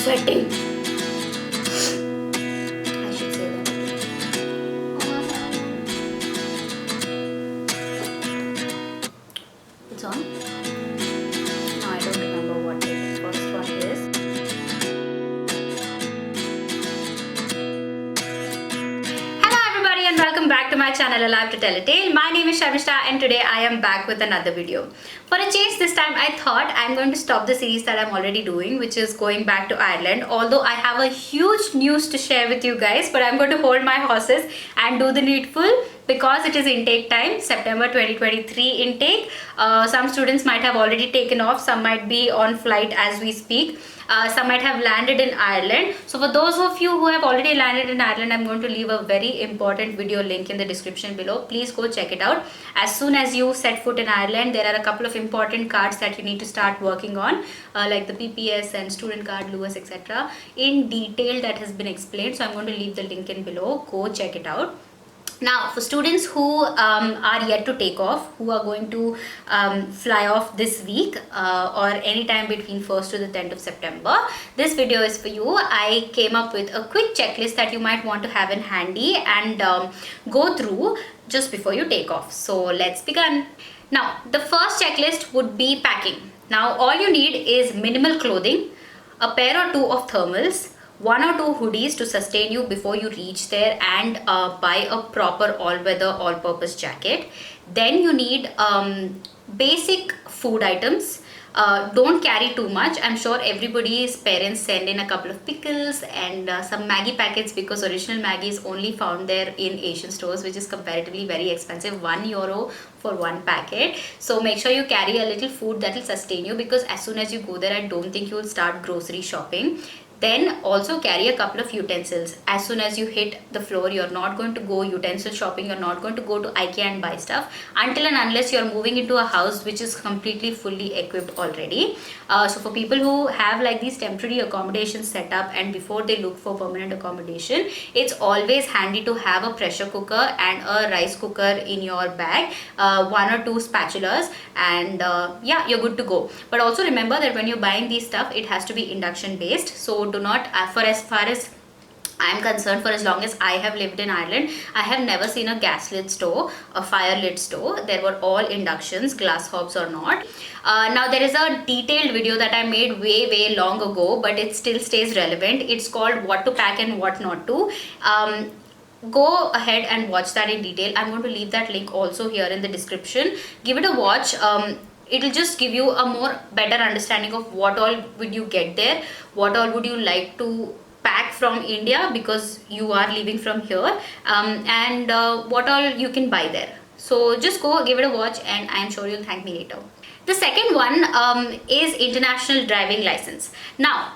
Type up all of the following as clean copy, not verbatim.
sweating. I should say that. It's on? No, I don't remember what the first one is. Hello everybody and welcome back to my channel Alive to Tell a Tale. My name is Sharmishta and today I am back with another video. For a change this time I thought I'm going to stop the series that I'm already doing, which is going back to Ireland. Although I have a huge news to share with you guys, but I'm going to hold my horses and do the needful because it is intake time, September 2023 intake. Some students might have already taken off, some might be on flight as we speak. Some might have landed in Ireland. So for those of you who have already landed in Ireland, I'm going to leave a very important video link in the description below. Please go check it out. As soon as you set foot in Ireland, there are a couple of important cards that you need to start working on, like the PPS and student card, Lewis, etc. in detail that has been explained. So I'm going to leave the link in below. Go check it out. Now, for students who are yet to take off, who are going to fly off this week or anytime between 1st to the 10th of September, this video is for you. I came up with a quick checklist that you might want to have in handy and go through just before you take off. So let's begin. Now, the first checklist would be packing. Now, all you need is minimal clothing, a pair or two of thermals, 1 or 2 hoodies to sustain you before you reach there, and buy a proper all-weather all-purpose jacket. Then you need basic food items. Don't carry too much. I'm sure everybody's parents send in a couple of pickles and some Maggi packets, because original Maggi is only found there in Asian stores, which is comparatively very expensive, €1 for one packet. So make sure you carry a little food that will sustain you, because as soon as you go there, I don't think you'll start grocery shopping. Then also carry a couple of utensils. As soon as you hit the floor, you're not going to go utensil shopping, you're not going to go to IKEA and buy stuff until and unless you're moving into a house which is completely fully equipped already. So for people who have like these temporary accommodations set up and before they look for permanent accommodation, it's always handy to have a pressure cooker and a rice cooker in your bag, 1 or 2 spatulas, and yeah, you're good to go. But also remember that when you're buying these stuff, it has to be induction based. So do not, for as far as I am concerned, for as long as I have lived in Ireland, I have never seen a gas lit stove, a fire lit stove. There were all inductions, glass hobs or not. Now there is a detailed video that I made way long ago, but it still stays relevant. It's called What to Pack and What Not to. Go ahead and watch that in detail. I'm going to leave that link also here in the description. Give it a watch. It'll just give you a more better understanding of what all would you get there, what all would you like to pack from India because you are leaving from here, and what all you can buy there. So just go give it a watch and I'm sure you'll thank me later. The second one is international driving license. Now,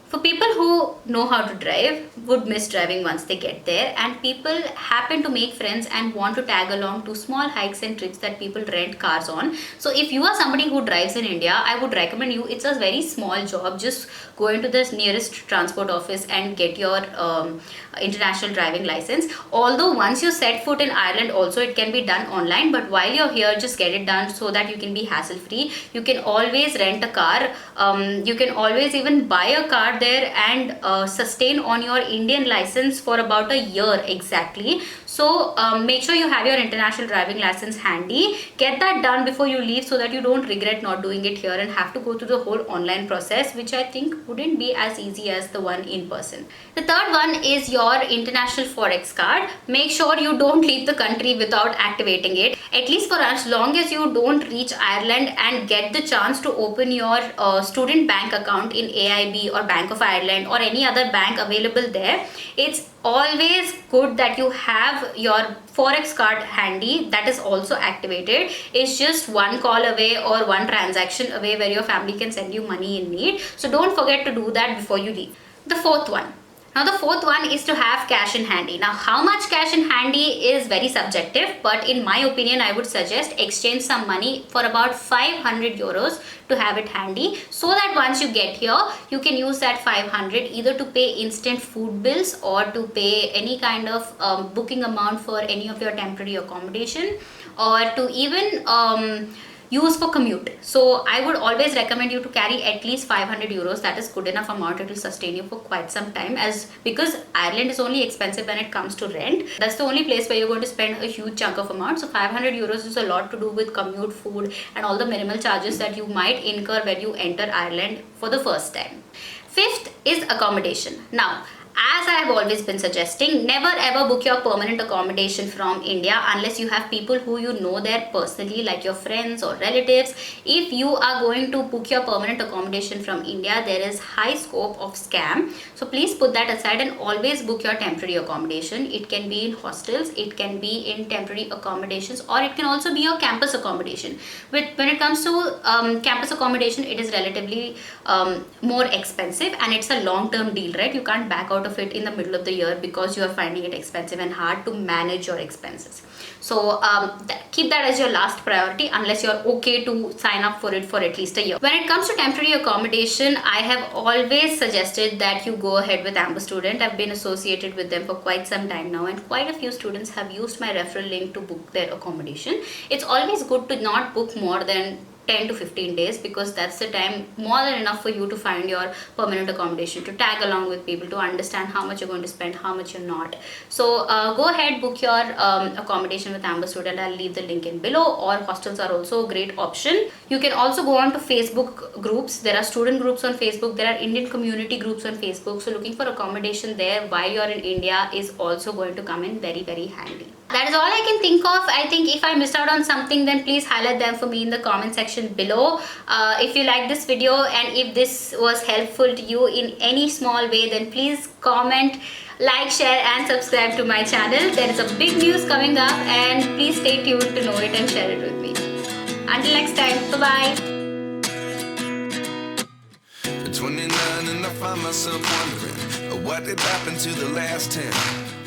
for people who know how to drive, would miss driving once they get there, and people happen to make friends and want to tag along to small hikes and trips that people rent cars on. So if you are somebody who drives in India, I would recommend you, it's a very small job, just go into the nearest transport office and get your international driving license. Although once you set foot in Ireland also it can be done online, but while you're here, just get it done so that you can be hassle free. You can always rent a car, you can always even buy a car there and sustain on your Indian license for about a year exactly. So make sure you have your international driving license handy. Get that done before you leave so that you don't regret not doing it here and have to go through the whole online process, which I think wouldn't be as easy as the one in person. The third one is your international Forex card. Make sure you don't leave the country without activating it, at least for as long as you don't reach Ireland and get the chance to open your student bank account in AIB or Bank of Ireland or any other bank available there. It's always good that you have your Forex card handy that is also activated. It's just one call away or one transaction away where your family can send you money in need. So don't forget to do that before you leave. The fourth one. Now the fourth one is to have cash in handy. Now how much cash in handy is very subjective, but in my opinion I would suggest exchange some money for about €500 to have it handy, so that once you get here you can use that 500 either to pay instant food bills or to pay any kind of booking amount for any of your temporary accommodation, or to even use for commute. So I would always recommend you to carry at least 500 euros. That is good enough amount. It will sustain you for quite some time, as because Ireland is only expensive when it comes to rent. That's the only place where you're going to spend a huge chunk of amount. So 500 euros is a lot to do with commute, food, and all the minimal charges that you might incur when you enter Ireland for the first time. Fifth is accommodation. Now, as I have always been suggesting, never ever book your permanent accommodation from India unless you have people who you know there personally, like your friends or relatives. If you are going to book your permanent accommodation from India, there is high scope of scam. So please put that aside and always book your temporary accommodation. It can be in hostels, it can be in temporary accommodations, or it can also be your campus accommodation. When it comes to campus accommodation, it is relatively more expensive, and it's a long-term deal, right? You can't back out of it in the middle of the year because you are finding it expensive and hard to manage your expenses. So keep that as your last priority unless you're okay to sign up for it for at least a year. When it comes to temporary accommodation, I have always suggested that you go ahead with Amber Student. I've been associated with them for quite some time now, and quite a few students have used my referral link to book their accommodation. It's always good to not book more than 10 to 15 days, because that's the time more than enough for you to find your permanent accommodation, to tag along with people, to understand how much you're going to spend, how much you're not. So go ahead, book your accommodation with Amber Student. I'll leave the link in below. Or hostels are also a great option. You can also go on to Facebook groups. There are student groups on Facebook, there are Indian community groups on Facebook. So looking for accommodation there while you're in India is also going to come in very, very handy. That is all I can think of. I think if I missed out on something, then please highlight them for me in the comment section below. If you like this video and if this was helpful to you in any small way, then please comment, like, share and subscribe to my channel. There is a big news coming up, and please stay tuned to know it and share it with me. Until next time, bye-bye. At 29 and I find myself wondering what did happen to the last 10.